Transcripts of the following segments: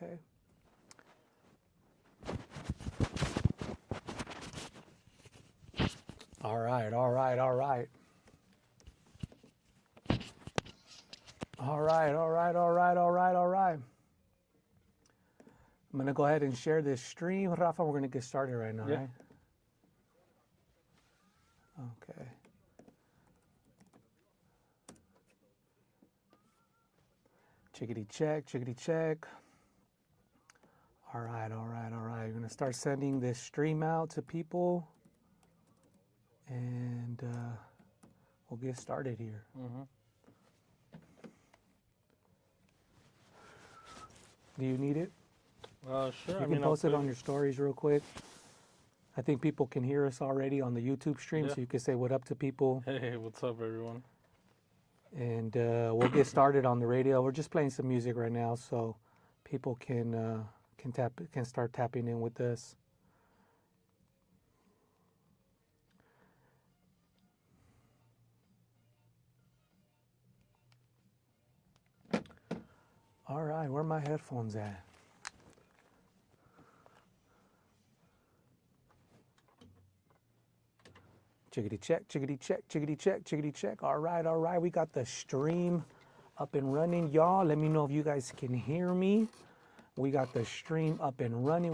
Okay. All right, all right, all right. All right, all right, all right, all right, all right. I'm going to go ahead and share this stream. Rafa, we're going to get started right now, Yeah. right? Okay. Chickadee check, chickadee check. All right, all right, all right. We're going to start sending this stream out to people. And we'll get started here. Mm-hmm. Do you need it? Sure. You can post it on your stories real quick. I think people can hear us already on the YouTube stream, Yeah. so you can say what up to people. Hey, what's up, everyone? And we'll get started on the radio. We're just playing some music right now, so people can start tapping in with us. All right, where are my headphones at? Chickadee check, chickadee check, chickadee check, chickadee check. All right. We got the stream up and running. Y'all, let me know if you guys can hear me. We got the stream up and running.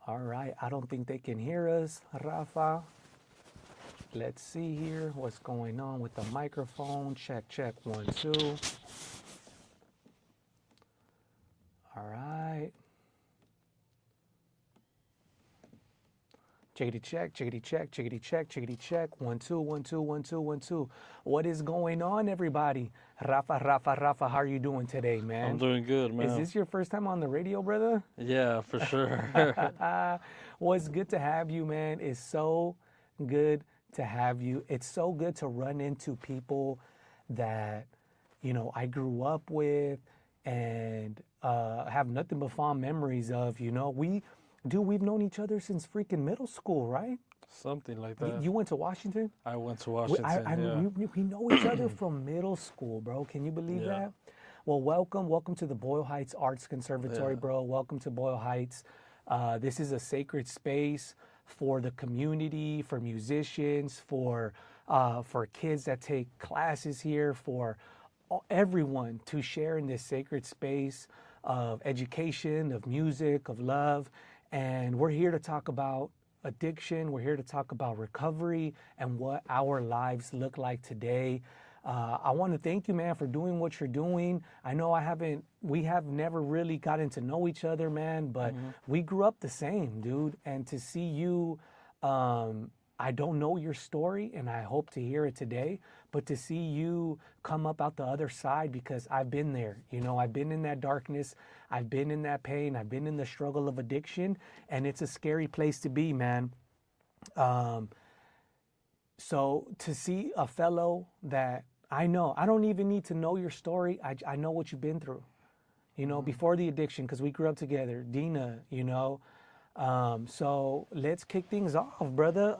All right, I don't think they can hear us, Rafa. Let's see here what's going on with the microphone. Check, 1, 2. All right. Chickadee check, chickadee check, chickadee check, chickadee check. 1, 2, 1, 2, 1, 2, 1, 2. What is going on, everybody? Rafa, how are you doing today, man? I'm doing good, man. Is this your first time on the radio, brother? Yeah, for sure. Well, it's good to have you, man. It's so good to have you. It's so good to run into people that, I grew up with and have nothing but fond memories of. We've known each other since freaking middle school, right? Something like that. You went to Washington? I went to Washington, We know each other from middle school, bro. Can you believe that? Well, welcome to the Boyle Heights Arts Conservatory, bro. Welcome to Boyle Heights. This is a sacred space for the community, for musicians, for kids that take classes here, for everyone to share in this sacred space of education, of music, of love. And we're here to talk about addiction. We're here to talk about recovery and what our lives look like today. I want to thank you, man, for doing what you're doing. I know we have never really gotten to know each other, man, but we grew up the same, dude. And to see you, I don't know your story and I hope to hear it today, but to see you come up out the other side, because I've been there, I've been in that darkness. I've been in that pain. I've been in the struggle of addiction, and it's a scary place to be, man. So to see a fellow that I know, I don't even need to know your story. I know what you've been through, before the addiction, because we grew up together. Dina, so let's kick things off, brother.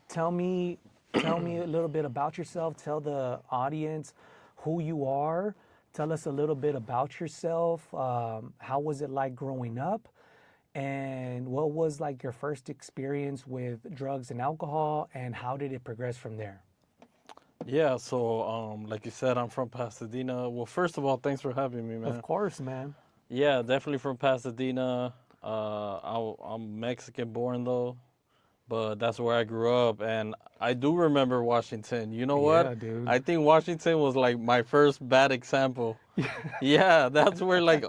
Tell me a little bit about yourself. Tell the audience who you are. Tell us a little bit about yourself. How was it like growing up? And what was like your first experience with drugs and alcohol, and how did it progress from there? Yeah, so like you said, I'm from Pasadena. Well, first of all, thanks for having me, man. Of course, man. Yeah, definitely from Pasadena. I'm Mexican born though, but that's where I grew up, and I do remember Washington. You know what? Yeah, dude. I think Washington was like my first bad example. Yeah, that's where like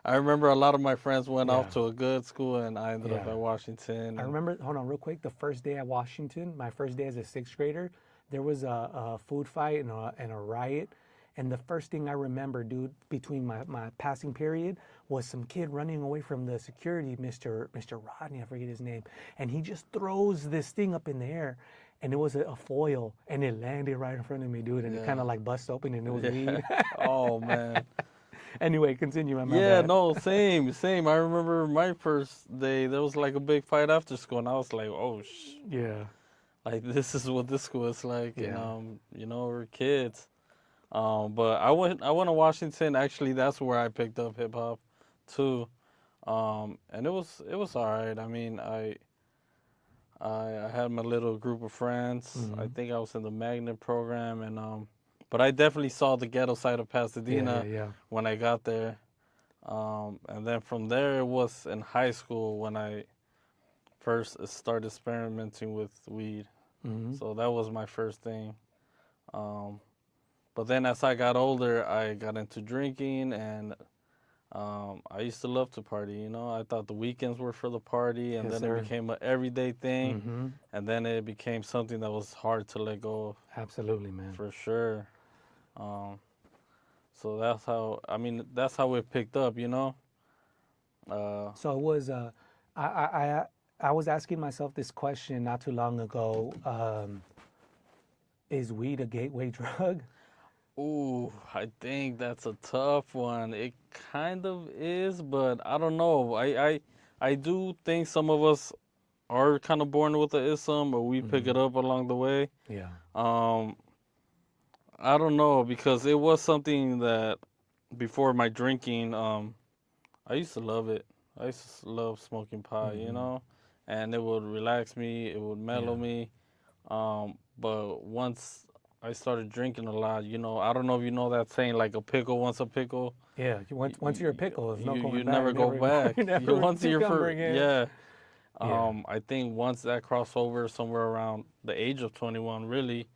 I remember a lot of my friends went off to a good school, and I ended up at Washington. I remember, hold on real quick, the first day at Washington, my first day as a 6th grader, there was a food fight and a riot. And the first thing I remember, dude, between my passing period, was some kid running away from the security, Mr. Rodney, I forget his name. And he just throws this thing up in the air. And it was a foil, and it landed right in front of me, dude. And it kind of like bust open, and it was weed. Oh, man. Anyway, continue, man. Yeah, no, same. I remember my first day, there was like a big fight after school, and I was like, oh, yeah. like this is what this school is like. Yeah. And, we're kids. But I went to Washington. Actually, that's where I picked up hip hop too. And it was all right. I mean, I had my little group of friends. I Hmm. think I was in the magnet program, and but I definitely saw the ghetto side of Yeah, yeah, Pasadena yeah. when I got there. And then from there, it was in high school when I first started experimenting with weed. Hmm. So that was my first thing. Um, but then as I got older, I got into drinking, and I used to love to party. I thought the weekends were for the party, and Yes, then it sir. became an everyday thing, Hmm. and then it became something that was hard to let go of, Absolutely, man. for sure. Um, so that's how it picked up. Uh, So it was. I, I, I, I was asking myself this question not too long ago. Is weed a gateway drug? Ooh, I think that's a tough one. It kind of is, but I don't know. I do think some of us are kind of born with the ism, or we pick Hmm. it up along the way. Yeah. Um, I don't know because it was something that before my drinking, I used to love it. I used to love smoking pot, Hmm. and it would relax me, it would mellow Yeah. me. But once I started drinking a lot, I don't know if you know that saying, like a pickle once a pickle, Yeah. you Once you're a pickle, there's no you going back. never go back. You You never once you're come for again. yeah. Yeah. I think once that crossover somewhere around the age of 21, really,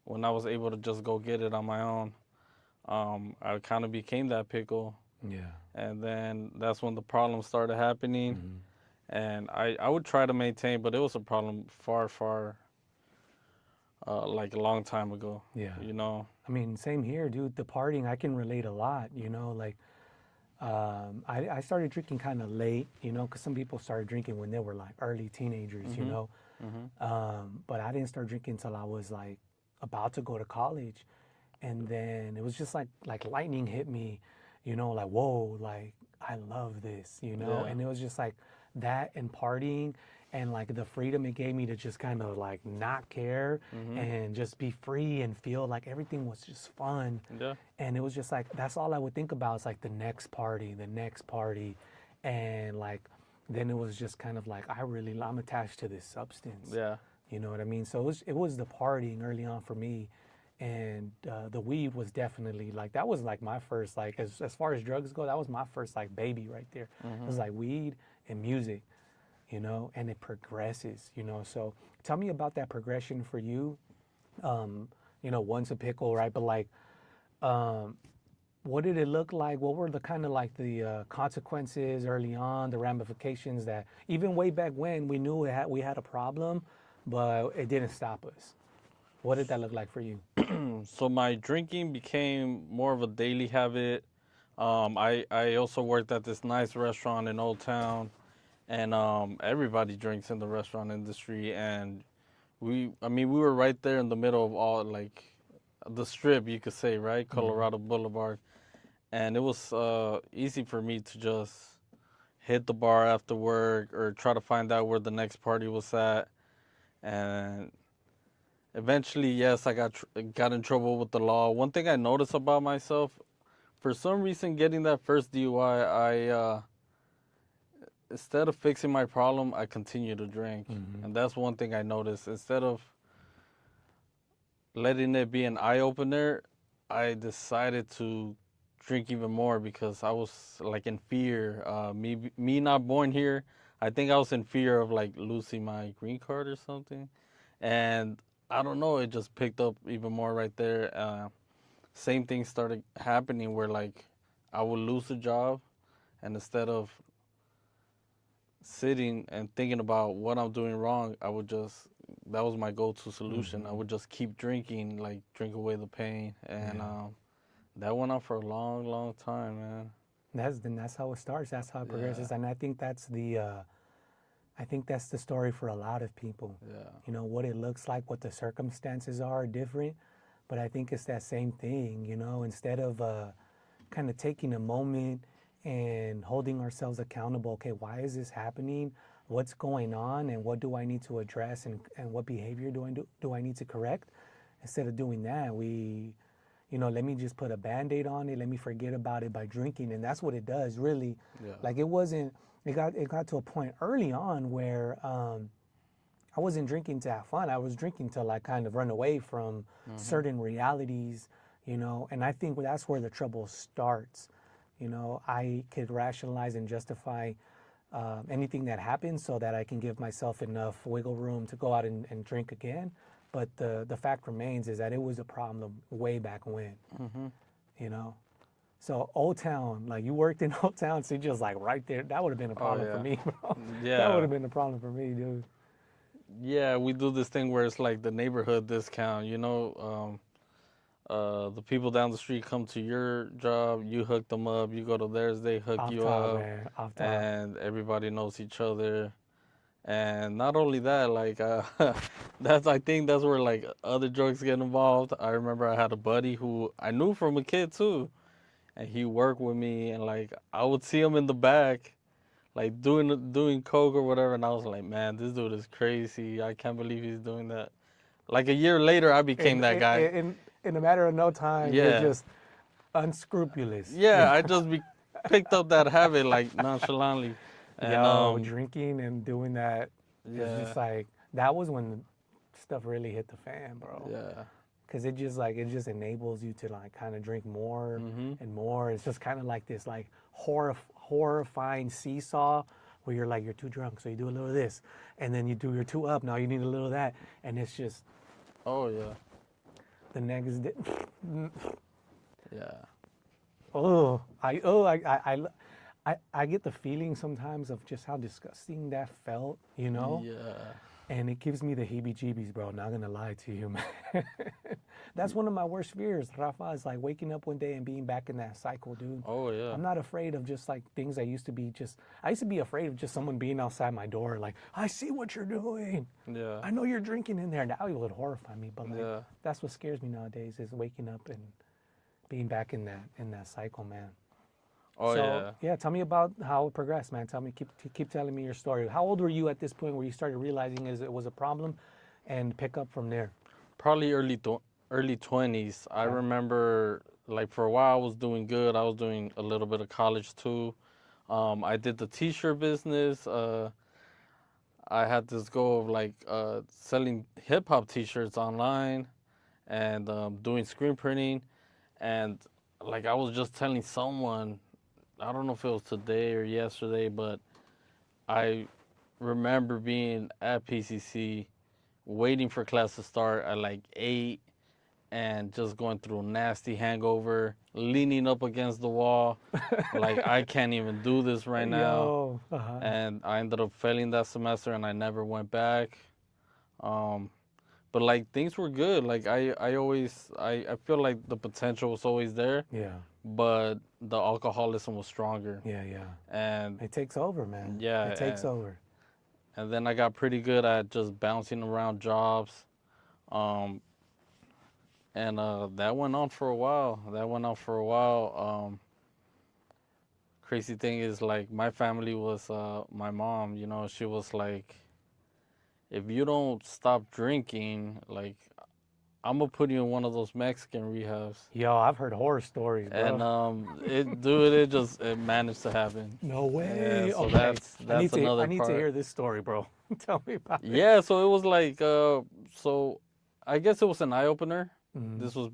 when I was able to just go get it on my own, I kind of became that pickle, Yeah. and then that's when the problems started happening. Hmm. And I would try to maintain, but it was a problem far, like a long time ago, Yeah. you know. I mean, same here, dude. The partying, I can relate a lot. Like I started drinking kind of late, because some people started drinking when they were like early teenagers, Mhm. Mhm. But I didn't start drinking until I was like about to go to college, and then it was just like lightning hit me, like whoa, like I love this, Yeah. and it was just like that and partying and like the freedom it gave me to just kind of like not care Mhm. and just be free and feel like everything was just fun. Yeah. And it was just like that's all I would think about is like the next party, and like then it was just kind of like I'm attached to this substance. Yeah. You know what I mean? So it was the partying early on for me, and the weed was definitely like that was like my first like as far as drugs go, that was my first like baby right there. It was Mhm. like weed and music, and it progresses, So tell me about that progression for you. Once a pickle, right? But like, um, what did it look like? What were the kind of like the consequences early on, the ramifications that even way back when we knew we had a problem, but it didn't stop us. What did that look like for you? So my drinking became more of a daily habit. I also worked at this nice restaurant in Old Town, and everybody drinks in the restaurant industry, and we were right there in the middle of all, like, the strip, you could say, right, Hmm. Colorado Boulevard, and it was easy for me to just hit the bar after work or try to find out where the next party was at, and eventually, yes, I got in trouble with the law. One thing I noticed about myself, for some reason, getting that first DUI, instead of fixing my problem, I continue to drink, Hmm. and that's one thing I noticed. Instead of letting it be an eye opener, I decided to drink even more because I was like in fear. Me not born here, I think I was in fear of like losing my green card or something, and I don't know. It just picked up even more right there. Same thing started happening where like I would lose a job, and instead of sitting and thinking about what I'm doing wrong, I would just that was my go-to solution. I Hmm. would just keep drinking, like drink away the pain, and Yeah. that went on for a long, long time, man. That's how it starts. That's how it Yeah, progresses, and I think that's the story for a lot of people. yeah, What it looks like, what the circumstances are different, but I think it's that same thing. Instead of kind of taking a moment and holding ourselves accountable. Okay, why is this happening? What's going on, and what do I need to address, and what behavior do I need to correct? Instead of doing that, we let me just put a Band-Aid on it. Let me forget about it by drinking. And that's what it does, really. Yeah. Like it got to a point early on where I wasn't drinking to have fun. I was drinking to like kind of run away from certain realities, and I think that's where the trouble starts. I could rationalize and justify anything that happens so that I can give myself enough wiggle room to go out and drink again. But the fact remains is that it was a problem way back when, you know. So Old Town, like you worked in Old Town, so just like right there, that would have been a problem for me, bro. Yeah. That would have been a problem for me, dude. Yeah, we do this thing where it's like the neighborhood discount, the people down the street come to your job, you hook them up, you go to theirs, they hook Off you top, up, man. Off top. and everybody knows each other. And not only that, like I think that's where like other drugs get involved. I remember I had a buddy who I knew from a kid too, and he worked with me, and like I would see him in the back, like doing coke or whatever, and I was like, man, this dude is crazy. I can't believe he's doing that. Like a year later, I became that guy. In a matter of no time, you're Yeah. just unscrupulous. Yeah, I just picked up that habit like nonchalantly, and Drinking and doing that is yeah, just like, that was when stuff really hit the fan, bro. yeah, Because it just enables you to like kind of drink more and more. It's just kind of like this like horrifying seesaw where you're too drunk, so you do a little of this, and then you're too up. Now you need a little of that, and it's just oh yeah, the next day. yeah, I get the feeling sometimes of just how disgusting that felt, yeah. And it gives me the heebie-jeebies, bro. Not gonna lie to you, man. That's one of my worst fears, Rafa, is like waking up one day and being back in that cycle, dude. Oh yeah. I'm not afraid of just like things I used to be afraid of just someone being outside my door, like, I see what you're doing. Yeah. I know you're drinking in there. Now it would horrify me, but like, Yeah. that's what scares me nowadays is waking up and being back in that cycle, man. Oh So, yeah. tell me about how it progressed, man. Keep telling me your story. How old were you at this point where you started realizing it was a problem, and pick up from there? Probably early 20s. I remember like for a while I was doing good. I was doing a little bit of college too. I did the t-shirt business. I had this goal of like selling hip hop t-shirts online and doing screen printing. And like I was just telling someone, I don't know if it was today or yesterday, but I remember being at PCC waiting for class to start at like 8 and just going through a nasty hangover, leaning up against the wall. Like, I can't even do this right now. And I ended up failing that semester and I never went back. But like things were good. Like I feel like the potential was always there. Yeah. But the alcoholism was stronger. Yeah, yeah. And It takes over, man. Yeah, It takes over. and then I got pretty good at just bouncing around jobs. And that went on for a while. Crazy thing is like my family was my mom, she was like, if you don't stop drinking, like I'm gonna put you in one of those Mexican rehabs. Yo, I've heard horror stories, bro. And it managed to happen. No way. Yeah, so Okay. that's another I need to part. hear this story, bro. Tell me about it. Yeah, so it was like so I guess it was an eye opener. This was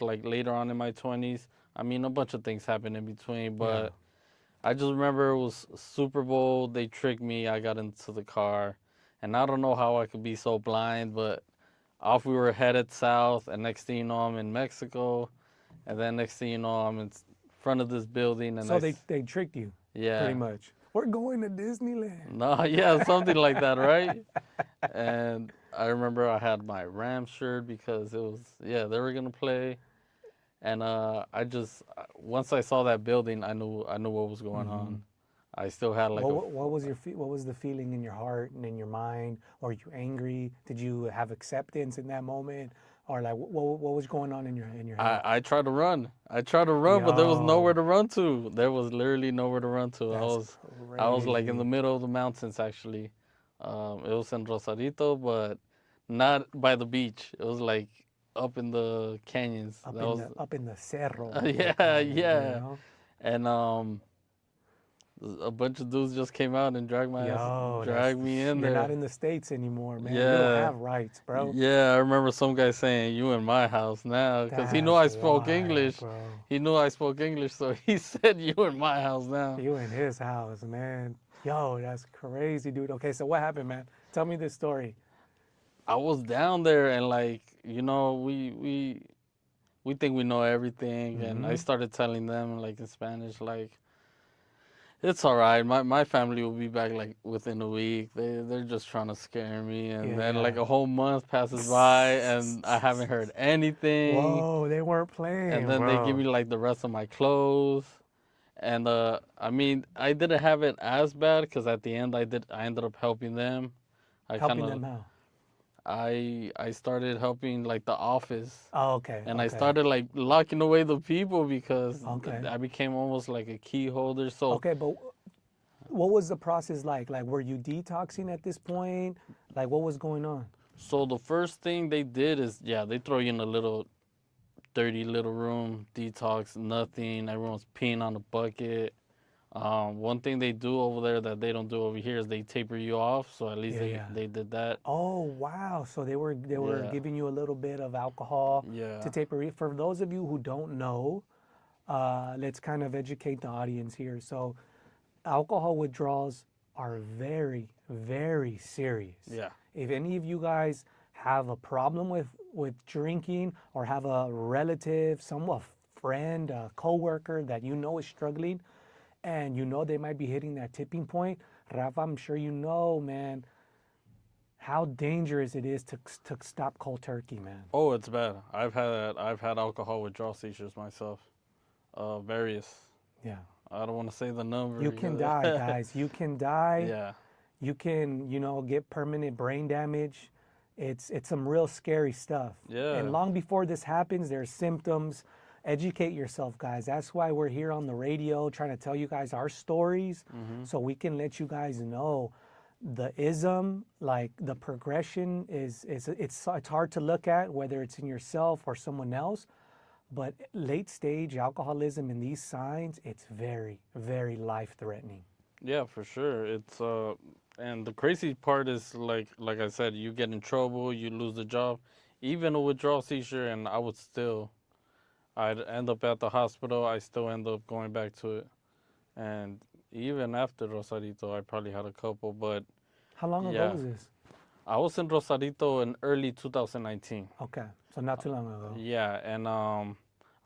like later on in my 20s. I mean, a bunch of things happened in between, but I just remember it was Super Bowl. They tricked me. I got into the car, and I don't know how I could be so blind, but off we were headed south, and next thing you know, I'm in Mexico, and then next thing you know, I'm in front of this building. And So they tricked you, yeah, pretty much. We're going to Disneyland. No, yeah, something like that, right? And I remember I had my Rams shirt because it was, they were gonna play, and once I saw that building, I knew what was going on. I still had like what was the feeling in your heart and in your mind? Were you angry? Did you have acceptance in that moment, or like what was going on in your head? I tried to run. But there was nowhere to run to. There was literally nowhere to run to. I was like in the middle of the mountains actually. It was in Rosarito, but not by the beach. It was like up in the canyons. Up That in was the cerro, they yeah, call it, yeah. And a bunch of dudes just came out and Yo, dragged me in you're not there. in the States anymore, man. You don't Yeah, have rights, bro. yeah. I remember some guy saying, "You in my house now," because he knew That's I spoke wild, English. bro. He knew I spoke English, so he said, "You in my house now." You in his house, man. Yo, that's crazy, dude. Okay, so what happened, man? Tell me this story. I was down there, and like we think we know everything, and I Mm-hmm. started telling them like in Spanish, like it's all right. My family will be back like within a week. They're just trying to scare me, and Yeah, then yeah. like a whole month passes by, and I haven't heard anything. Whoa, they weren't And playing, then they give bro. me like the rest of my clothes, and I mean I didn't have it as bad because at the end I ended up helping them. I kind Helping of them out. I started helping like the office. Oh, okay, And I okay, started like locking away the people because okay. I became almost like a key holder. So Okay, but what was the process like? Like, were you detoxing at this point? Like, what was going on? the first thing they did is yeah, they throw you in a little dirty little room, detox, nothing. Everyone's peeing on a bucket. One thing they do over there that they don't do over here is they taper you off. So at least Yeah, yeah. they did that. Oh, wow. So they were Yeah, giving you a little bit of alcohol to yeah, taper it. For those of you who don't know, let's kind of educate the audience here. So, alcohol withdrawals are very, very serious. yeah, If any of you guys have a problem with drinking or have a relative, a friend, a coworker that you know is struggling, and you know they might be hitting that tipping point, Rafa, I'm sure you know, man, how dangerous it is to stop cold turkey, man. Oh, it's bad. I've had alcohol withdrawal seizures myself. Various. Yeah. I don't want to say the number. You can die, guys. You can die. Yeah, You can, get permanent brain damage. It's some real scary stuff. yeah. And long before this happens, there's symptoms. Educate yourself, guys. That's why we're here on the radio trying to tell you guys our stories so we can let you guys know the ism, like the progression it's hard to look at whether it's in yourself or someone else, but late stage alcoholism and these signs, it's very, very life threatening. Yeah, for sure. It's and the crazy part is like I said, you get in trouble, you lose the job, even a withdrawal seizure, and I'd end up at the hospital. I still end up going back to it, and even after Rosarito, I probably had a couple, but How long ago yeah, was this? I was in Rosarito in early 2019. Okay, so not too long ago. Yeah, and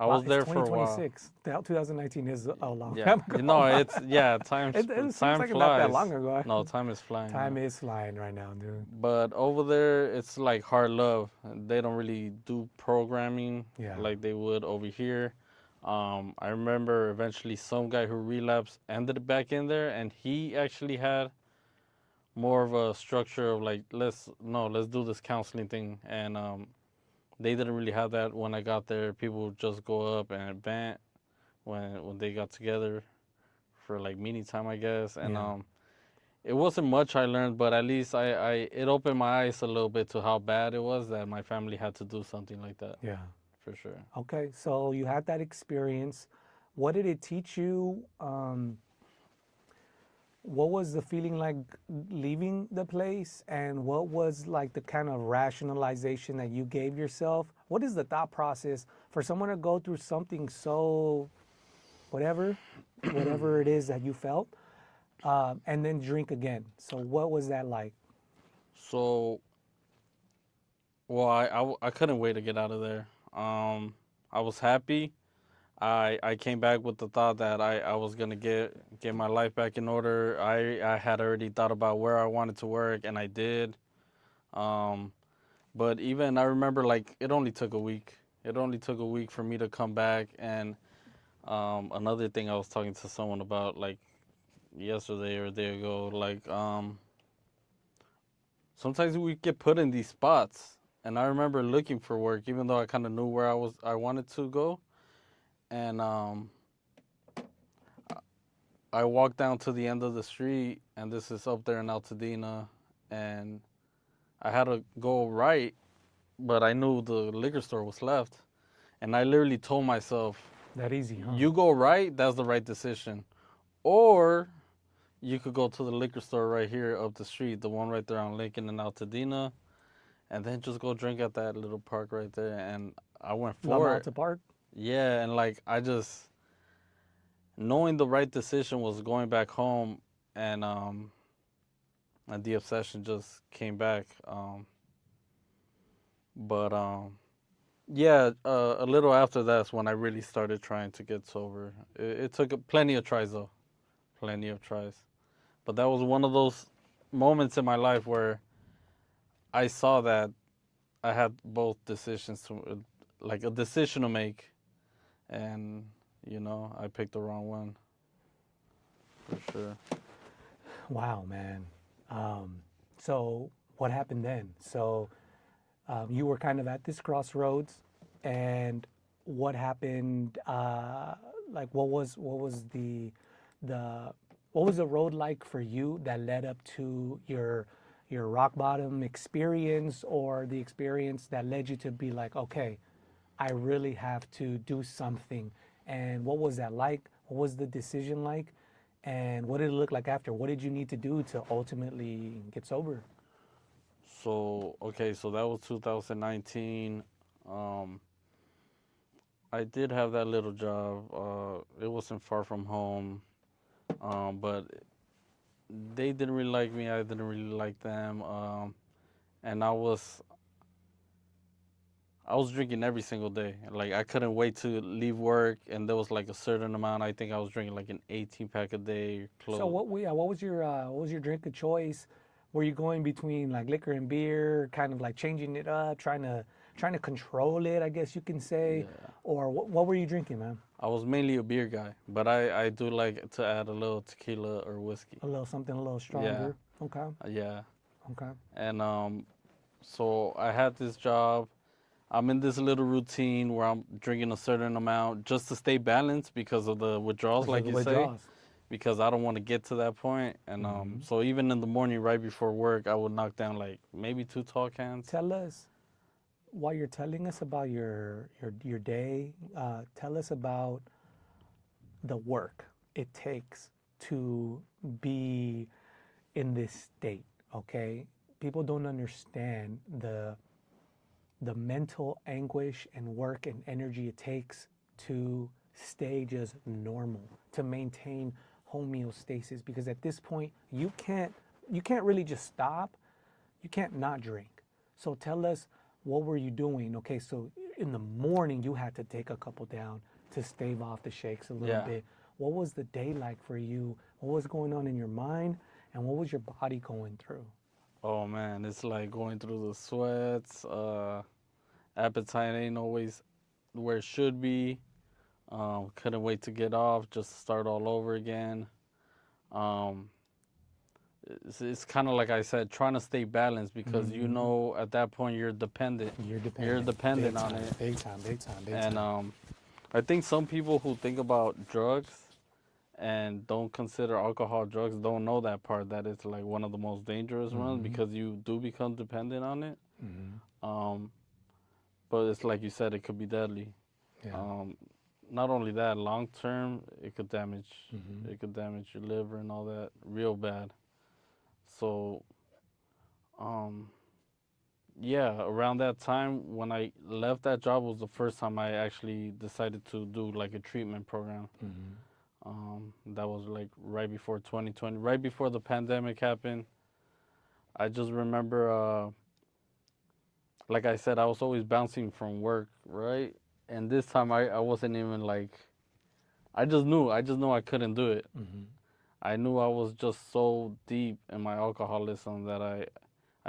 I Wow, was it's there for a while. 2026. 2019 is a long Yeah, time ago. you know, Wow. it's yeah, It seems time like not that long flies. ago. No, time is flying. Time is flying right now, dude. But over there, it's like hard love. They don't really do programming Yeah. like they would over here. I remember eventually some guy who relapsed ended up back in there, and he actually had more of a structure of like let's do this counseling thing, and they didn't really have that when I got there. People would just go up and vent when they got together for like meeting time, I guess, and Yeah. it wasn't much I learned, but at least I it opened my eyes a little bit to how bad it was that my family had to do something like that. Yeah. For sure. Okay, so you had that experience. What did it teach you? What was the feeling like leaving the place? And what was like the kind of rationalization that you gave yourself? What is the thought process for someone to go through something so, whatever, whatever it is that you felt, and then drink again? So what was that like? So, well, I couldn't wait to get out of there. I was happy. I came back with the thought that I was gonna get my life back in order. I had already thought about where I wanted to work, and I did. Um, but even I remember like it only took a week. It only took a week for me to come back. And another thing I was talking to someone about like yesterday or a day ago, like sometimes we get put in these spots, and I remember looking for work even though I kind of knew where I wanted to go. And I walked down to the end of the street, and this is up there in Altadena, and I had to go right, but I knew the liquor store was left, and I literally told myself, That easy, huh? "You go right, that's the right decision, or you could go to the liquor store right here up the street, the one right there on Lincoln and Altadena, and then just go drink at that little park right there." And I went La for it. Malta Park. Yeah, and like I just knowing the right decision was going back home, and the obsession just came back. But yeah, a little after that's when I really started trying to get sober. It took plenty of tries though, plenty of tries. But that was one of those moments in my life where I saw that I had both decisions to, like a decision to make, and I picked the wrong one for sure. Wow, man. So what happened then? So you were kind of at this crossroads, and what happened? Like, the what was the road like for you that led up to your rock bottom experience, or the experience that led you to be like, okay, I really have to do something? And what was that like? What was the decision like? And what did it look like after? What did you need to do to ultimately get sober? So okay, so that was 2019. Um, I did have that little job. It wasn't far from home, but they didn't really like me. I didn't really like them. And I was drinking every single day. Like I couldn't wait to leave work, and there was like a certain amount. I think I was drinking like an 18 pack a day. So Close. what was your drink of choice? Were you going between like liquor and beer, kind of like changing it up, trying to control it, I guess you can say, Yeah. or what were you drinking, man? I was mainly a beer guy, but I do like to add a little tequila or whiskey. A little something a little Yeah, stronger. Okay, yeah. okay. And so I had this job. I'm in this little routine where I'm drinking a certain amount just to stay balanced because of the withdrawals, Because of like the you say, withdrawals. because I don't want to get to that point. And so even in the morning, right before work, I would knock down like maybe 2 tall cans. Tell us, while you're telling us about your day, tell us about the work it takes to be in this state. Okay, people don't understand the mental anguish and work and energy it takes to stay just normal, to maintain homeostasis, because at this point you can't really just stop, you can't not drink. So tell us, what were you doing? Okay, so in the morning you had to take a couple down to stave off the shakes a little Yeah. bit. What was the day like for you? What was going on in your mind, and what was your body going through? Oh man, it's like going through the sweats. Appetite ain't always where it should be. Couldn't wait to get off, just start all over again. Um, it's kind of like I said, trying to stay balanced because at that point you're dependent. You're You're dependent. Big dependent on time, it. big time, big time, big And time. I think some people who think about drugs and don't consider alcohol drugs don't know that part, that it's like one of the most dangerous ones because you do become dependent on it. Um, but it's like you said, it could be deadly. Yeah. Um, Not only that, long term, it could damage your liver and all that real bad. So, um, yeah, around that time when I left that job was the first time I actually decided to do like a treatment program. That was like right before 2020, right before the pandemic happened. I just remember, like I said, I was always bouncing from work, right? And this time I wasn't even like, I just knew I couldn't do it. I knew I was just so deep in my alcoholism that I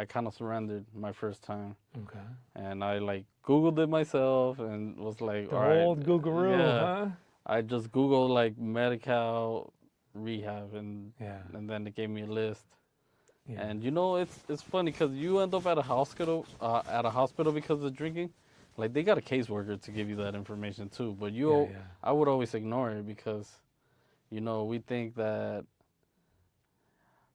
kind of surrendered my first time. Okay. And I like Googled it myself and was like, The all right, old Googaroo, yeah. huh? I just Googled like medical rehab, and Yeah. then it gave me a list. Yeah. And it's funny because you end up at a hospital because of drinking. Like they got a caseworker to give you that information too, but Yeah. Yeah. I would always ignore it because we think that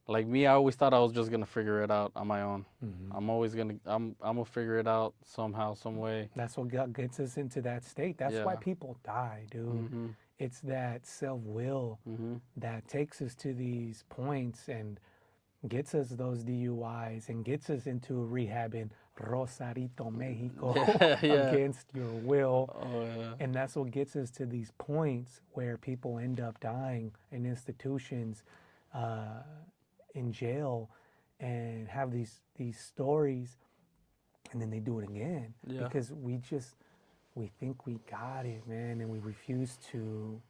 like me, I always thought I was just gonna figure it out on my own. Hmm. I'm gonna figure it out somehow, some way. That's what gets us into that state. That's why Yeah. people die, dude. Mhm. It's that self will Mhm. that takes us to these points and gets us those DUIs and gets us into rehab in Rosarito, Mexico, Yeah. Yeah. against your will. Oh yeah. And that's what gets us to these points where people end up dying in institutions, uh, in jail, and have these stories, and then they do it again Yeah. because we think we got it, man, and we refuse to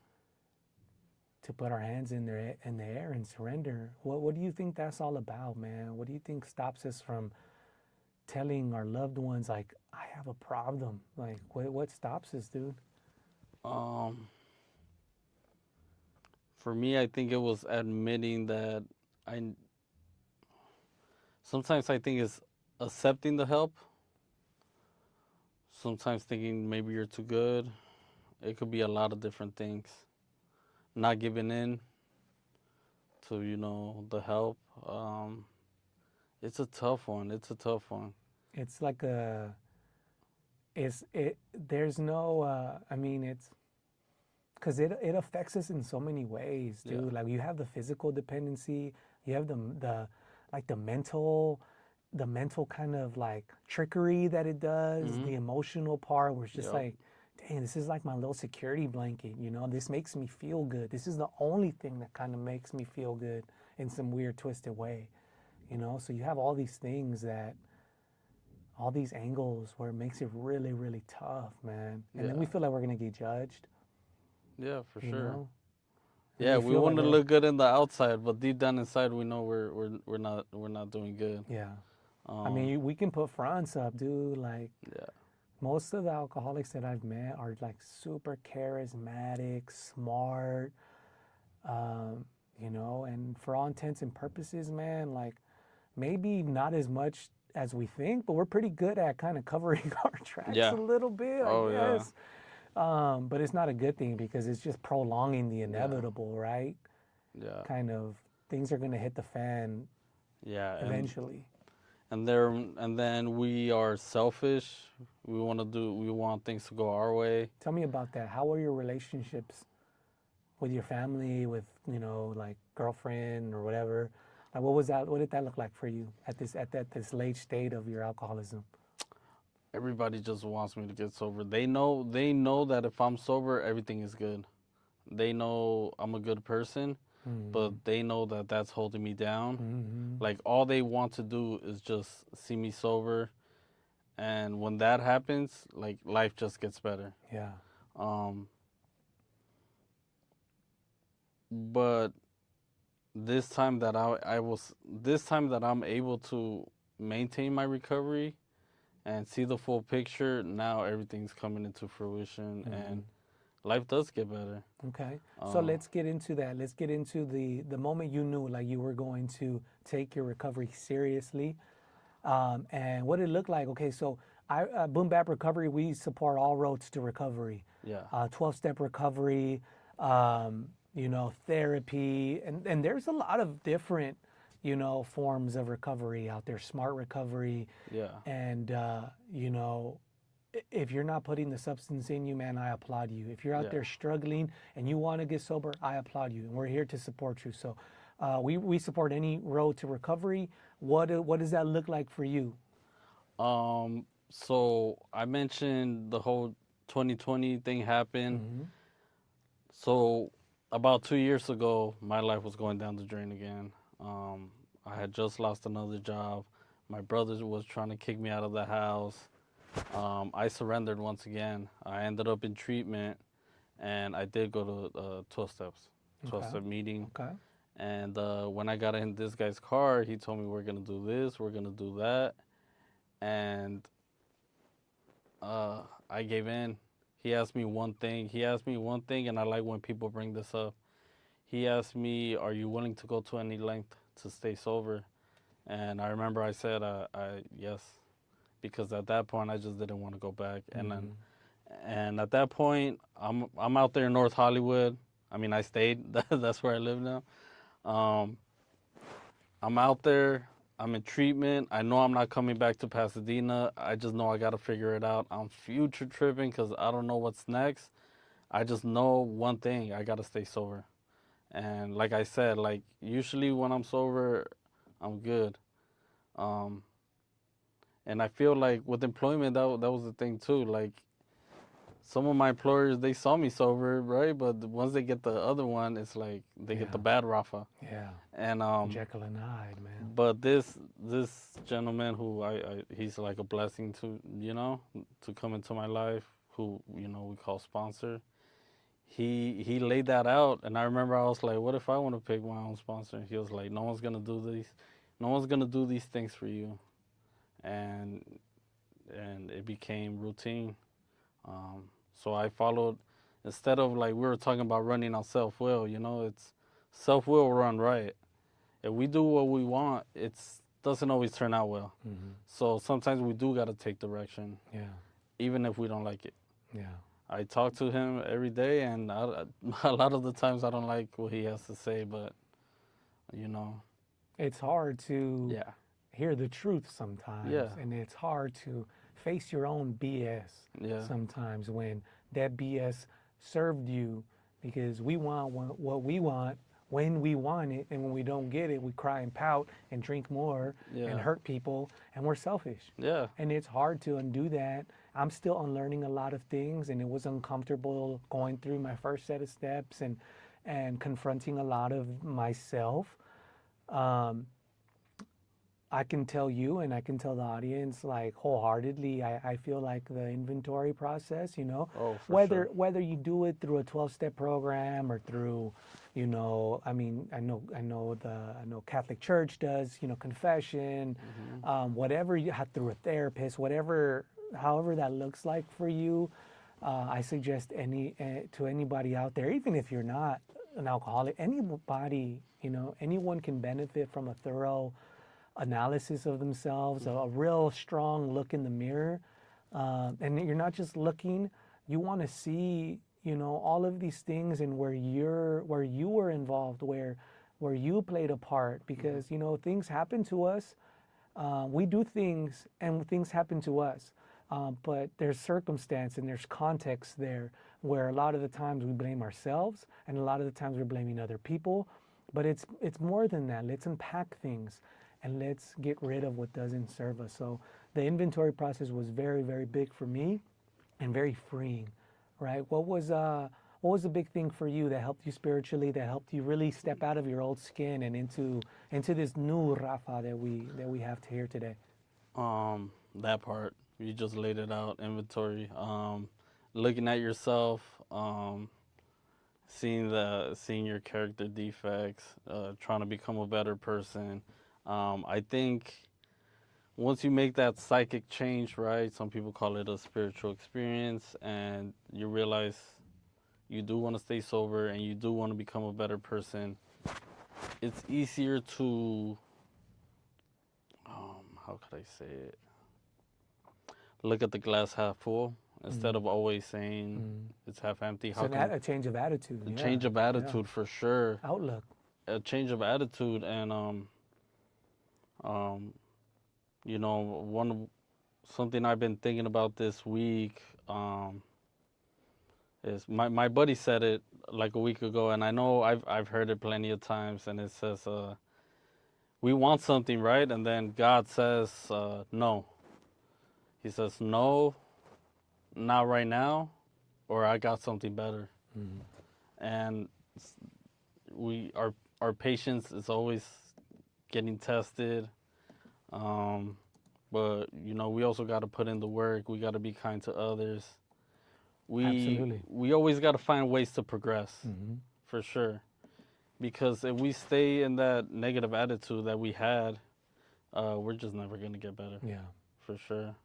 put our hands in the air and surrender. What do you think that's all about, man? What do you think stops us from telling our loved ones like, I have a problem? Like, what stops us, dude? Um, for me, I think it was admitting that I. Sometimes I think it's accepting the help. Sometimes thinking maybe you're too good. It could be a lot of different things. Not giving in to the help. It's a tough one. It's a tough one. It's like a it's it there's no I mean it's because it affects us in so many ways, Yeah. dude. Like you have the physical dependency, you have the like the mental kind of like trickery that it does, Mhm. the emotional part where it's just Yep. like, dang, this is like my little security blanket, you know? This makes me feel good. This is the only thing that kind of makes me feel good in some weird twisted way, you know? So you have all these things that all these angles where it makes it really, really tough, man. And then we Yeah. feel like we're gonna get judged, Yeah, for you sure. know? And Yeah, we we feel like want to we're, look good in the outside, but deep down inside, we know we're not doing good. yeah. I Um, mean, we can put fronts up, dude. Like yeah, most of the alcoholics that I've met are like super charismatic, smart, um, and for all intents and purposes, man, like maybe not as much as we think, but we're pretty good at kind of covering our tracks a yeah. little bit, I Oh yeah, guess. But it's not a good thing because it's just prolonging the yeah, inevitable, right? yeah, Kind of things are going to hit the fan yeah. eventually. And then we are selfish. We want things to go our way. Tell me about that. How are your relationships with your family, with, like girlfriend or whatever? Like what was that? What did that look like for you at this late state of your alcoholism? Everybody just wants me to get sober. They know that if I'm sober, everything is good. They know I'm a good person, but Mm-hmm. they know that that's holding me down. Mm-hmm. Like all they want to do is just see me sober, and when that happens, like life just gets better. Yeah. Um, but this time that I'm able to maintain my recovery and see the full picture, now everything's coming into fruition Mm-hmm. and life does get better. Okay. So Uh, let's get into that. Let's get into the moment you knew like you were going to take your recovery seriously, and what it looked like. Okay, so Boom Bap Recovery, we support all roads to recovery, yeah, 12-step recovery, therapy, and there's a lot of different, forms of recovery out there. Smart recovery, yeah, and if you're not putting the substance in you, man, I applaud you. If you're out yeah. there struggling and you want to get sober, I applaud you, and we're here to support you. So, we support any road to recovery. What does that look like for you? So I mentioned the whole 2020 thing happened. Mm-hmm. So about 2 years ago, my life was going down the drain again. I had just lost another job. My brother was trying to kick me out of the house. I surrendered once again. I ended up in treatment, and I did go to 12 steps, 12 Okay. step meeting. Okay. And when I got in this guy's car, he told me we're gonna do this, we're gonna do that, and I gave in. He asked me one thing. He asked me one thing, and I like when people bring this up. He asked me, "Are you willing to go to any length to stay sober?" And I remember I said, "I yes," because at that point I just didn't want to go back. Mm-hmm. And at that point, I'm out there in North Hollywood. I mean, I stayed. That's where I live now. Um, I'm out there. I'm in treatment. I know I'm not coming back to Pasadena. I just know I got to figure it out. I'm future tripping because I don't know what's next. I just know one thing. I got to stay sober. And like I said, like usually when I'm sober, I'm good. Um, and I feel like with employment, that was the thing too. Like some of my employers, they saw me sober, right? But once they get the other one, it's like they get the Yeah. bad Rafa. Yeah. And Jekyll and Hyde, man. but this gentleman who he's like a blessing to to come into my life, who we call sponsor. He laid that out, and I remember I was like, what if I want to pick my own sponsor? He was like, no one's gonna do these things for you, and it became routine. So I followed, instead of like we were talking about running on self will, it's self will run right. If we do what we want, it doesn't always turn out well. Mm-hmm. So sometimes we do gotta take direction, Yeah. even if we don't like it. Yeah. I talk to him every day, and a lot of the times I don't like what he has to say, but you know, It's hard to yeah, hear the truth sometimes, yeah, and it's hard to face your own BS yeah, sometimes when that BS served you, because we want what we want when we want it, and when we don't get it, we cry and pout and drink more and yeah, hurt people, and we're selfish. yeah, And it's hard to undo that. I'm still unlearning a lot of things, and it was uncomfortable going through my first set of steps and confronting a lot of myself. Um, I can tell you and I can tell the audience like wholeheartedly, I feel like the inventory process, oh, for whether sure, whether you do it through a 12-step program or through, I mean, I know Catholic Church does, confession, hmm, whatever you have through a therapist, however that looks like for you. I suggest to anybody out there, even if you're not an alcoholic, anybody, anyone can benefit from a thorough analysis of themselves, a real strong look in the mirror. And you're not just looking, you want to see, all of these things and where you were involved, where you played a part, because, things happen to us. We do things and things happen to us. But there's circumstance and there's context there where a lot of the times we blame ourselves and a lot of the times we're blaming other people. But it's more than that. Let's unpack things and let's get rid of what doesn't serve us. So the inventory process was very, very big for me and very freeing, right? What was a big thing for you that helped you spiritually, that helped you really step out of your old skin and into this new Rafa that we have to hear today? that part you just laid it out. Inventory, looking at yourself, seeing your character defects, trying to become a better person. I think once you make that psychic change, right? Some people call it a spiritual experience, and you realize you do want to stay sober and you do want to become a better person. It's easier to, how could I say it? Look at the glass half full instead of always saying it's half empty. So a change of attitude, A yeah, change of yeah. attitude for sure. Outlook. A change of attitude, and um, one something I've been thinking about this week is my buddy said it like a week ago, and I know I've heard it plenty of times, and it says we want something, right, and then God says no. He says no, not right now, or I got something better. And our patience is always getting tested. But we also got to put in the work. We got to be kind to others. Absolutely. We always got to find ways to progress, Mm-hmm. for sure. Because if we stay in that negative attitude that we had, we're just never gonna get better, Yeah, for sure.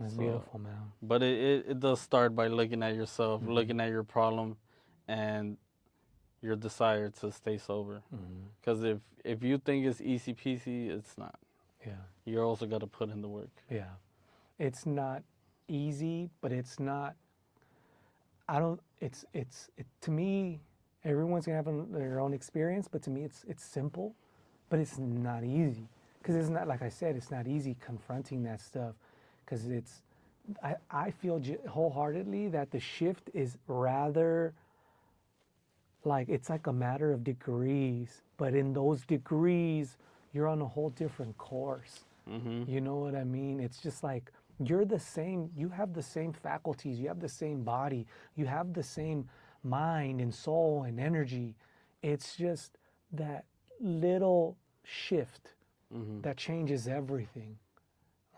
that's So, beautiful, man. but it does start by looking at yourself, Mm-hmm. looking at your problem, and your desire to stay sober. Mm-hmm. Because if you think it's easy peasy, it's not. Yeah, You're also got to put in the work. yeah. It's not easy, but it's not. I don't. To me. Everyone's gonna have their own experience, but to me, it's simple, but it's not easy because it's not, like I said, it's not easy confronting that stuff because I feel wholeheartedly that the shift is rather like it's like a matter of degrees, but in those degrees, you're on a whole different course. You know what I mean? It's just like you're the same, you have the same faculties, you have the same body, you have the same mind and soul and energy. It's just that little shift that changes everything,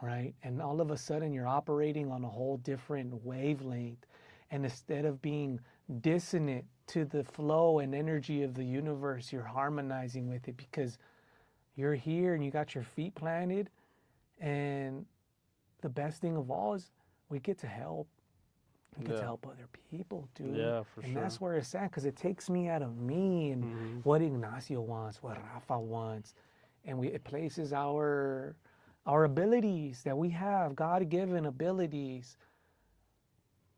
right? And all of a sudden you're operating on a whole different wavelength. And instead of being dissonant to the flow and energy of the universe, you're harmonizing with it because you're here and you got your feet planted. And the best thing of all is we get to help. We get to help other people, dude. Yeah, for and sure. that's where it's at because it takes me out of me and what Ignacio wants, what Rafa wants. And it places our abilities that we have, God-given abilities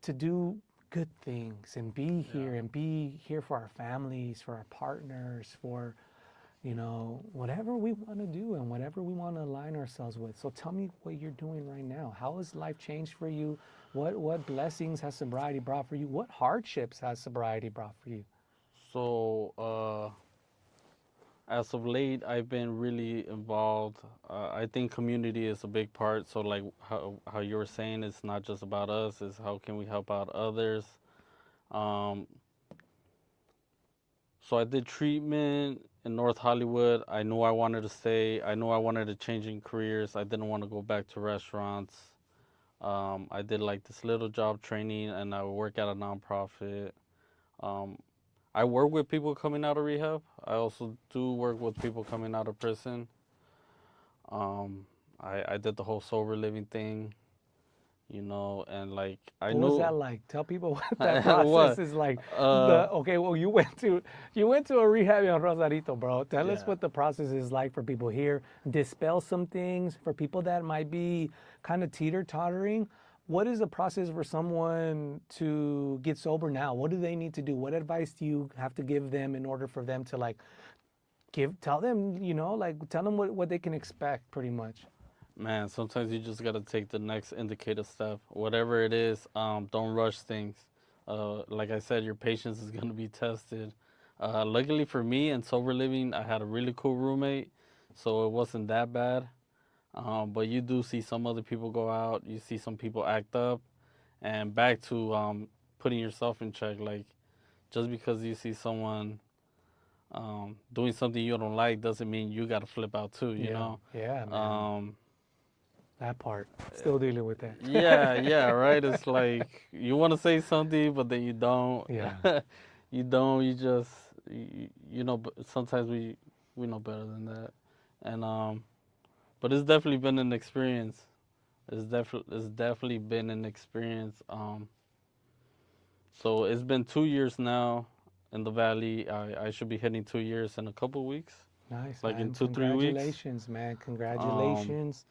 to do good things and be here and be here for our families, for our partners, for, you know, whatever we want to do and whatever we want to align ourselves with. So tell me what you're doing right now. How has life changed for you? What blessings has sobriety brought for you? What hardships has sobriety brought for you? So, as of late, I've been really involved. I think community is a big part. So, like how you were saying, it's not just about us. It's how can we help out others. Um, so I did treatment in North Hollywood. I knew I wanted to stay. I knew I wanted to change in careers. I didn't want to go back to restaurants. I did like this little job training, and I would work at a nonprofit. Um, I work with people coming out of rehab. I also do work with people coming out of prison. I did the whole sober living thing, you know, and like I What was knew that like? Tell people what that process what is like. uh Okay, well you went to a rehab in Rosarito, bro. Tell us yeah. what the process is like for people here. Dispel some things for people that might be kind of teeter-tottering. What is the process for someone to get sober now? What do they need to do? What advice do you have to give them in order for them to like tell them, you know, like tell them what they can expect pretty much. Man, sometimes you just gotta take the next indicator step, whatever it is. Don't rush things. Like I said, your patience is gonna be tested. Luckily for me in sober living, I had a really cool roommate, so it wasn't that bad. But you do see some other people go out. You see some people act up, and back to putting yourself in check. Like just because you see someone doing something you don't like doesn't mean you gotta flip out too. You Yeah, know. yeah, man. Um, That part. Still dealing with that. Yeah, yeah, right. It's like you want to say something, but then you don't. Yeah. You don't. You just, you know. Sometimes we know better than that, and but it's definitely been an experience. It's definitely been an experience. So it's been 2 years now in the valley. I should be hitting 2 years in a couple weeks, Nice, like in man. 2 3 weeks. Congratulations, man. Um, Congratulations.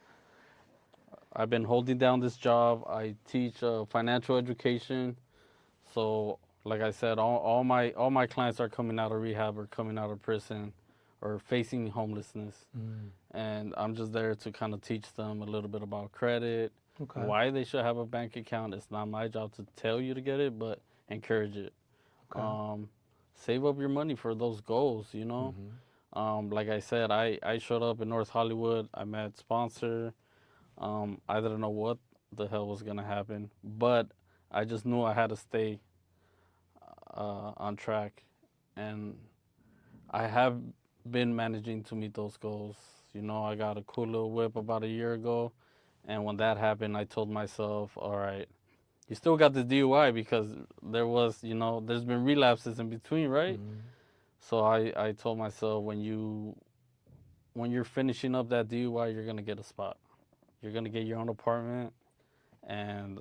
I've been holding down this job. I teach financial education. So, like I said, all my clients are coming out of rehab or coming out of prison or facing homelessness. Mm, And I'm just there to kind of teach them a little bit about credit, okay. why they should have a bank account. It's not my job to tell you to get it, but encourage it. Okay. Save up your money for those goals, you know? Mm-hmm. Like I said, I showed up in North Hollywood. I met sponsor. I didn't know what the hell was gonna happen, but I just knew I had to stay on track, and I have been managing to meet those goals. You know, I got a cool little whip about a year ago, and when that happened, I told myself, all right, you still got the DUI because there's been relapses in between, right? Mm-hmm. So I told myself when you're finishing up that DUI, you're gonna get a spot. You're gonna get your own apartment, and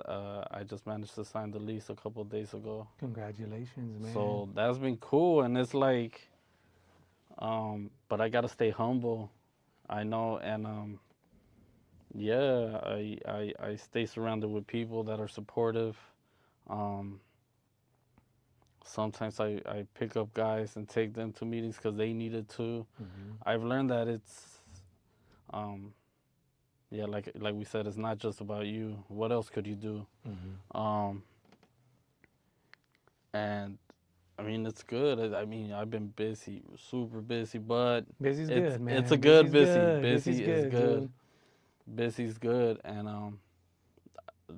I just managed to sign the lease a couple of days ago. Congratulations, man. So that's been cool, and it's like, but I gotta stay humble. I know, and yeah, I stay surrounded with people that are supportive. Um, sometimes I pick up guys and take them to meetings because they need it too. Mm-hmm. I've learned that it's, um, yeah, like we said, it's not just about you. What else could you do? Mm-hmm. And I mean, it's good. I mean, I've been busy, super busy, but Busy's good, it's a man. good Busy's busy. good. Busy's Busy is good, good. dude. Busy's good, and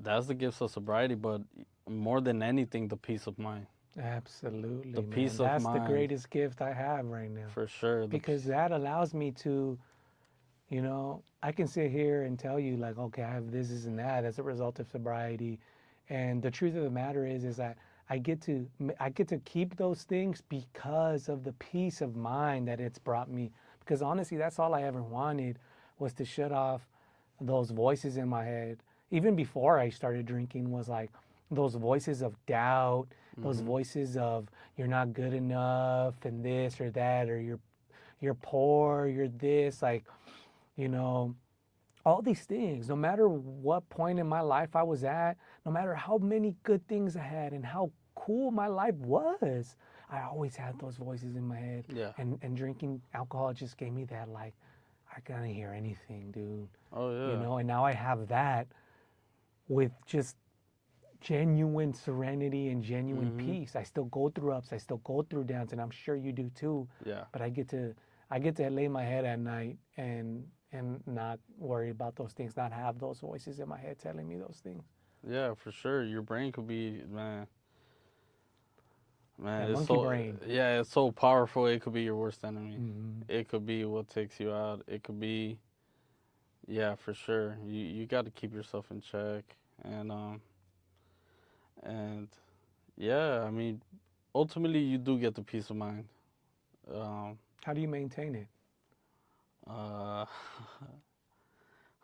that's the gifts of sobriety. But more than anything, the peace of mind. The Absolutely, man. peace of That's the mind, greatest gift I have right now for sure. because that allows me to, I can sit here and tell you like, okay, I have this and that as a result of sobriety, and the truth of the matter is that I get to keep those things because of the peace of mind that it's brought me. Because honestly, that's all I ever wanted was to shut off those voices in my head. Even before I started drinking, was like those voices of doubt, those hmm voices of you're not good enough and this or that, or you're poor, you're this, like, you know, all these things. No matter what point in my life I was at, no matter how many good things I had and how cool my life was, I always had those voices in my head. Yeah. And drinking alcohol just gave me that, like, I can't hear anything, dude. Oh yeah. And now I have that with just genuine serenity and genuine hmm peace. I still go through ups, I still go through downs, and I'm sure you do too. Yeah. But I get to lay my head at night and not worry about those things, not have those voices in my head telling me those things. Yeah, for sure. Your brain could be, man. That It's monkey so, brain. yeah, it's so powerful. It could be your worst enemy. Mm-hmm. It could be what takes you out. It could be, yeah, for sure. You got to keep yourself in check, and yeah, I mean, ultimately you do get the peace of mind. Um, How do you maintain it? uh,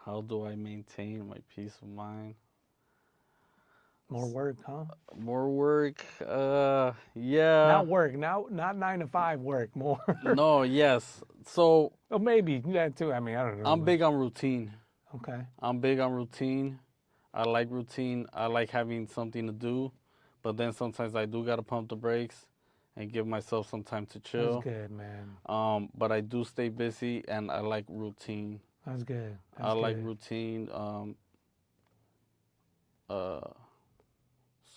how do I maintain my peace of mind? More work, huh? More work. Yeah. Not work, not 9 to 5 work, more. No, yes. So Or maybe that too. I mean, I don't know. I'm big on routine. Okay. I'm big on routine. I like routine. I like having something to do, but then sometimes I do gotta pump the brakes and give myself some time to That's chill. good, man. But I do stay busy, and I like routine. That's good. I That's like good. routine. Uh,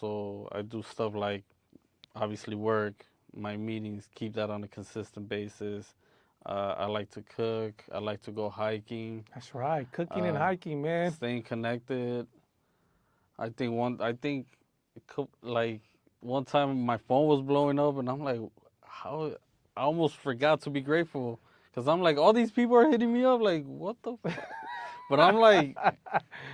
so I do stuff like obviously work, my meetings, keep that on a consistent basis. I like to cook. I like to go hiking. That's right. Cooking and Uh, hiking, man. Staying connected. I think like one time my phone was blowing up and I'm like, how I almost forgot to be grateful because I'm like, all these people are hitting me up, like what the fuck? But I'm like,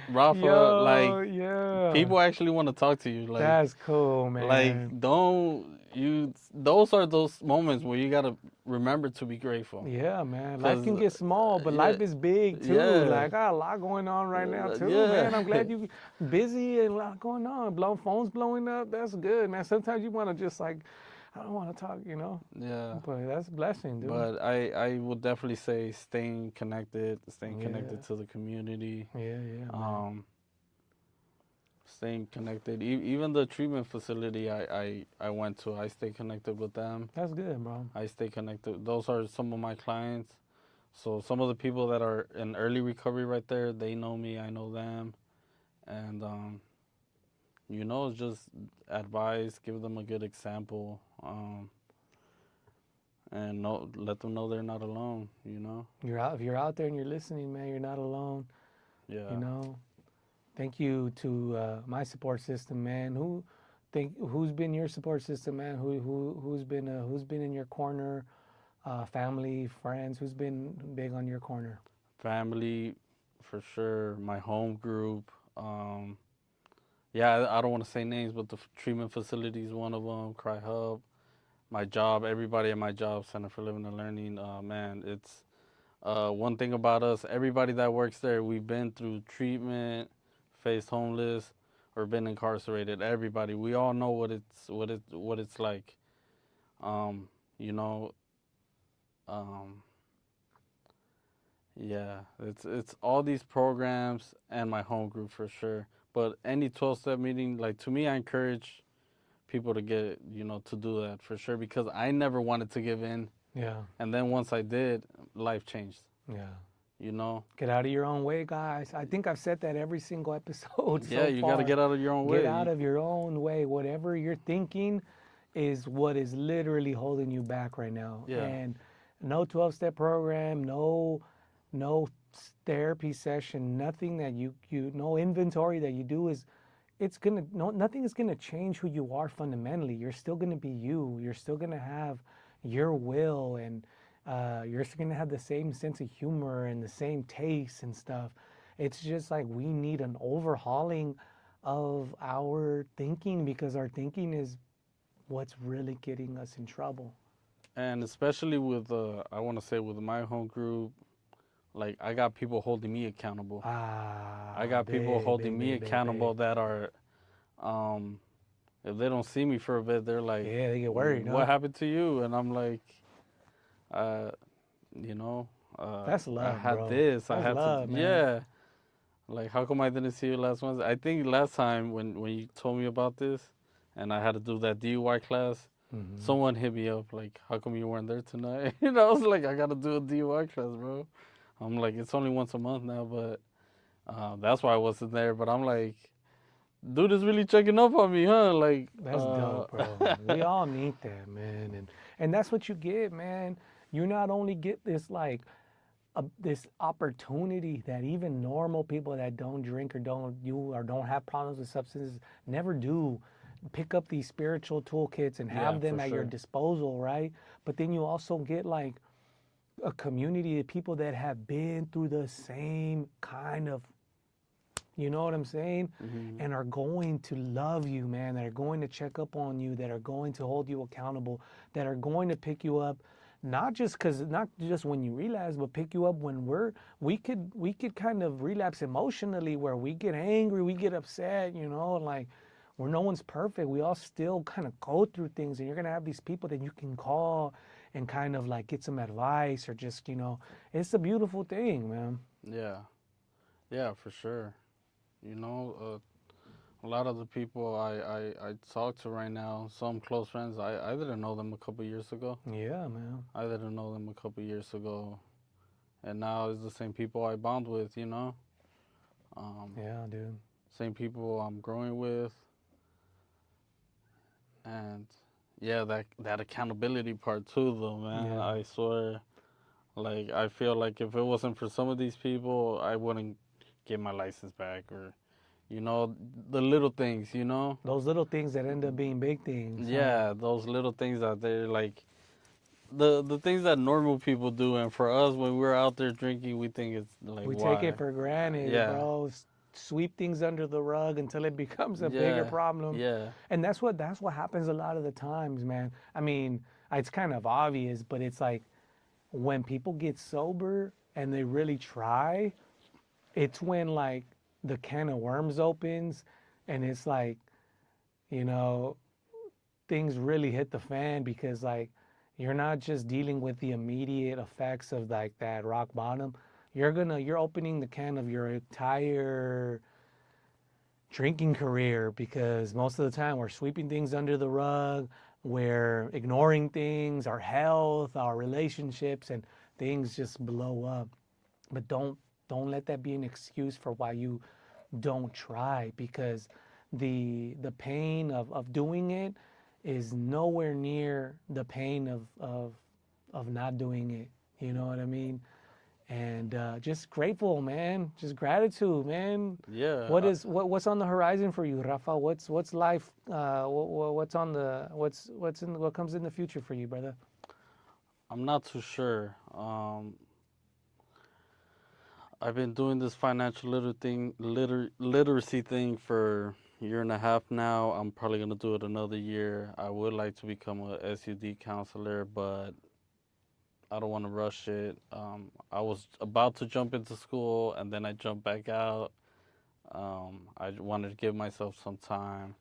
Rafa, like Yo, yeah. people actually want to talk to you, That's cool, man. don't you, those are those moments where you gotta remember to be grateful. Yeah, man. Life Cause can get small, but yeah, life is big too. yeah, Like, I got a lot going on right now too, yeah, man. I'm glad you busy and a lot going on. Phones blowing up. That's good, man. Sometimes you want to just like, I don't want to talk. yeah. But that's a blessing, dude. But I would definitely say staying connected Yeah, to the community, yeah, yeah, man. um, staying connected. Even the treatment facility I went to, I stay connected with them. That's good, bro. I stay connected. Those are some of my clients. So some of the people that are in early recovery right there, they know me, I know them, and just advise, give them a good example, and let them know they're not alone. If you're out there and you're listening, man, you're not alone. You Yeah. know. Thank you to my support system, man. Who's been your support system, man? Who's been in your corner? Family, friends. Who's been big on your corner? Family, for sure. My home group. Yeah, I don't want to say names, but the treatment facility is one of them. Cry Hub. My job, everybody at my job, Center for Living and Learning. Man, it's one thing about us. Everybody that works there, we've been through treatment, faced homeless, or been incarcerated. Everybody, we all know what it's like. Um, you know, um, Yeah, it's all these programs and my home group for sure. But any 12-step meeting, like to me, I encourage people to get, to do that for sure, because I never wanted to give in. Yeah. And then once I did, life changed. Yeah. Get out of your own way, guys. I think I've said that every single episode Yeah, you got to get out of your own way. Get out of your own way. Whatever you're thinking is what is literally holding you back right now. Yeah. And no 12-step program, no therapy session, nothing that no inventory that you do is nothing is gonna change who you are fundamentally. You're still gonna be you. You're still gonna have your will, and you're still gonna have the same sense of humor and the same tastes and stuff. It's just like we need an overhauling of our thinking, because our thinking is what's really getting us in trouble. And especially with, I want to say with my home group, like I got people holding me accountable. I got people holding me accountable that are, if they don't see me for a bit, they're like, yeah, they get worried. What happened to you? And I'm like, that's love, I had bro. this. That's I had love, to, man. yeah. Like, how come I didn't see you last Wednesday? I think last time when you told me about this, and I had to do that DUI class, someone hit me up like, how come you weren't there tonight? I was like, I gotta do a DUI class, bro. I'm like, it's only once a month now, but that's why I wasn't there. But I'm like, dude is really checking up on me, huh? Like, that's dope, bro. We all need that, man, and that's what you get, man. You not only get this this opportunity that even normal people that don't drink or don't have problems with substances never do. Pick up these spiritual toolkits and have them at your disposal, right? But then you also get like a community of people that have been through the same kind of, you know what I'm saying? And are going to love you, man, that are going to check up on you, that are going to hold you accountable, that are going to pick you up, not just when you relapse, but pick you up when we could kind of relapse emotionally, where we get angry, we get upset, like, where no one's perfect. We all still kind of go through things, and you're going to have these people that you can call and kind of like get some advice, or just, it's a beautiful thing, man. Yeah, for sure. A lot of the people I talk to right now, some close friends, I didn't know them a couple years ago. Yeah, man. I didn't know them a couple years ago. And now it's the same people I bond with, Yeah, dude. Same people I'm growing with. And yeah, that accountability part too, though, man. Yeah. I swear, like, I feel like if it wasn't for some of these people, I wouldn't get my license back, or, the little things, Those little things that end up being big things. Yeah, those little things that they're like, the things that normal people do, and for us, when we're out there drinking, we think it's like, we why? take it for granted, bro. Sweep things under the rug until it becomes a bigger problem. Yeah. And that's what happens a lot of the times, man. I mean, it's kind of obvious, but it's like when people get sober and they really try, it's when like the can of worms opens, and it's like, things really hit the fan, because like you're not just dealing with the immediate effects of like that rock bottom. You're opening the can of your entire drinking career, because most of the time we're sweeping things under the rug, we're ignoring things, our health, our relationships, and things just blow up. But don't let that be an excuse for why you don't try, because the pain of doing it is nowhere near the pain of not doing it. You know what I mean? And just grateful, man. Just gratitude, man. Yeah. What's on the horizon for you, Rafa? What's life? What comes in the future for you, brother? I'm not too sure. I've been doing this financial literacy thing for a year and a half now. I'm probably gonna do it another year. I would like to become a SUD counselor, but I don't want to rush it. I was about to jump into school, and then I jumped back out. I wanted to give myself some time.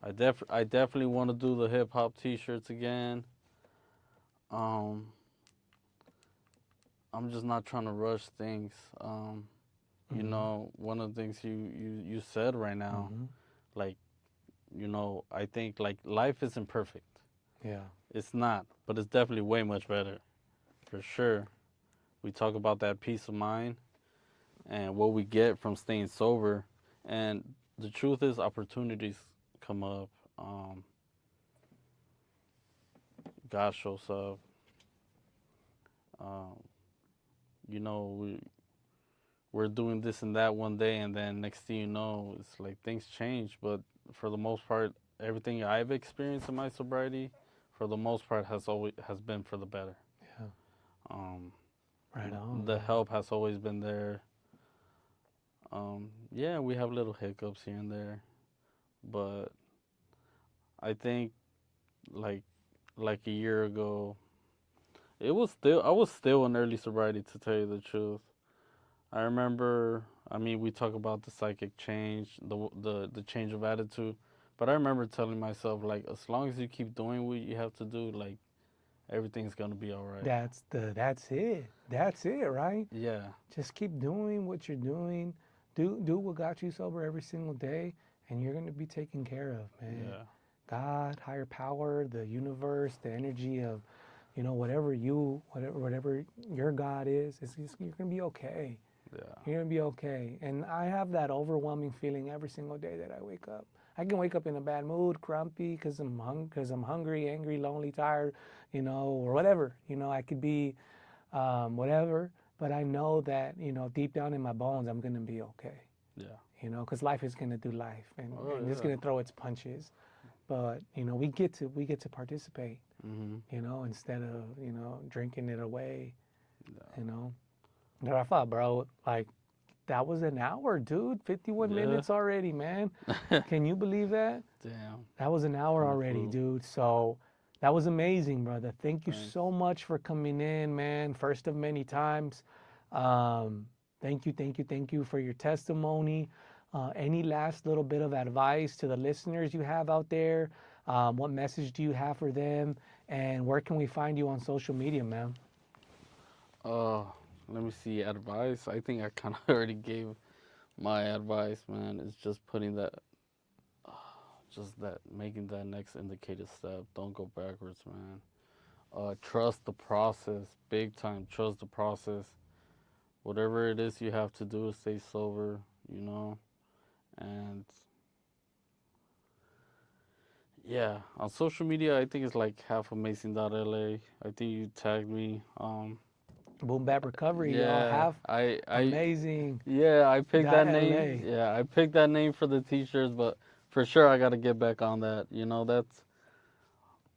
I definitely want to do the hip hop T-shirts again. I'm just not trying to rush things. One of the things you said right now, like, you know, I think like life isn't perfect. Yeah. It's not, but it's definitely way much better, for sure. We talk about that peace of mind and what we get from staying sober, and the truth is, opportunities come up. God shows up. Um, you know, we're doing this and that one day, and then next thing you know, it's like things change. But for the most part, everything I've experienced in my sobriety, for the most part, has been for the better. Yeah. Um, Right on. the help has always been there. Yeah, we have little hiccups here and there, but I think like a year ago, I was still in early sobriety, to tell you the truth. I remember, I mean, we talk about the psychic change, the change of attitude, but I remember telling myself like, as long as you keep doing what you have to do, like everything's gonna be all right. That's it. That's it, right? Yeah, Just keep doing what you're doing. Do what got you sober every single day, and you're gonna be taken care of, man. yeah, God, higher power, the universe, the energy of, whatever your God is, you're gonna be okay. yeah, You're gonna be okay. And I have that overwhelming feeling every single day that I wake up. I can wake up in a bad mood, grumpy, because I'm hungry, angry, lonely, tired, or whatever. I could be whatever, but I know that deep down in my bones, I'm gonna be okay. yeah. Because life is gonna do life, and, Oh and it's yeah. gonna throw its punches. But we get to participate. Mhm. Instead of drinking it away. Yeah. You know, Rafa, bro, like that was an hour, dude. 51 Yeah. minutes already, man. Can you believe that? Damn. That was an hour Kinda already, flew. dude. So that was amazing, brother. Thank you Thanks. so much for coming in, man. First of many times. Um, thank you for your testimony. Any last little bit of advice to the listeners you have out there? What message do you have for them? And where can we find you on social media, man? Uh, Let me see. Advice. I think I kind of already gave my advice, man. It's just putting that, just that, making that next indicated step. Don't go backwards, man. Trust the process, big time. Trust the process. Whatever it is you have to do, stay sober. You know, and yeah, on social media, I think it's like halfamazing.la. I think you tagged me. Boom Bap Recovery, y'all Yeah, have I amazing. Yeah, I picked that name. LA. Yeah, I picked that name for the t-shirts, but for sure I got to get back on that. You know, that's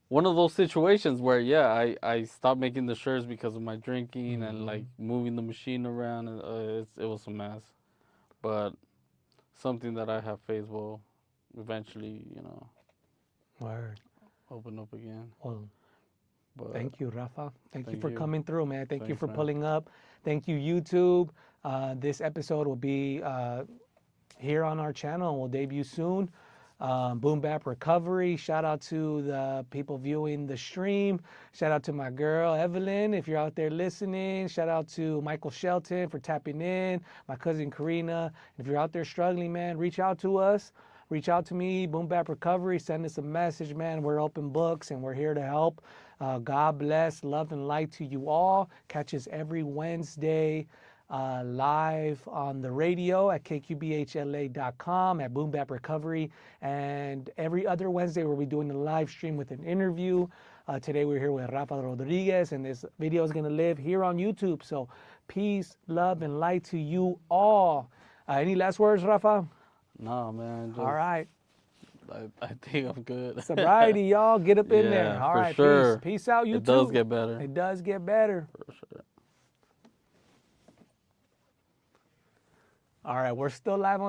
one of those situations where yeah, I stopped making the shirts because of my drinking and like moving the machine around, and it was a mess. But something that I have faith will eventually, Word. open up again. Well, But thank you, Rafa. Thank you thank for you. coming through, man. Thank you Thanks, for man. pulling up. Thank you, YouTube. This episode will be here on our channel and will debut soon. Boom Bap Recovery. Shout out to the people viewing the stream. Shout out to my girl, Evelyn, if you're out there listening. Shout out to Michael Shelton for tapping in. My cousin, Karina. If you're out there struggling, man, reach out to us. Reach out to me, Boom Bap Recovery. Send us a message, man. We're open books and we're here to help. God bless, love, and light to you all. Catch us every Wednesday live on the radio at kqbhla.com, at Boom Bap Recovery, and every other Wednesday we'll be doing a live stream with an interview. Today we're here with Rafa Rodriguez, and this video is going to live here on YouTube. So peace, love, and light to you all. Any last words, Rafa? Nah, man. All right. I think I'm good. Sobriety, y'all. Get up in there. Yeah, All for right. sure. Peace. Peace out, YouTube. It does get better. It does get better. For sure. All right. We're still live on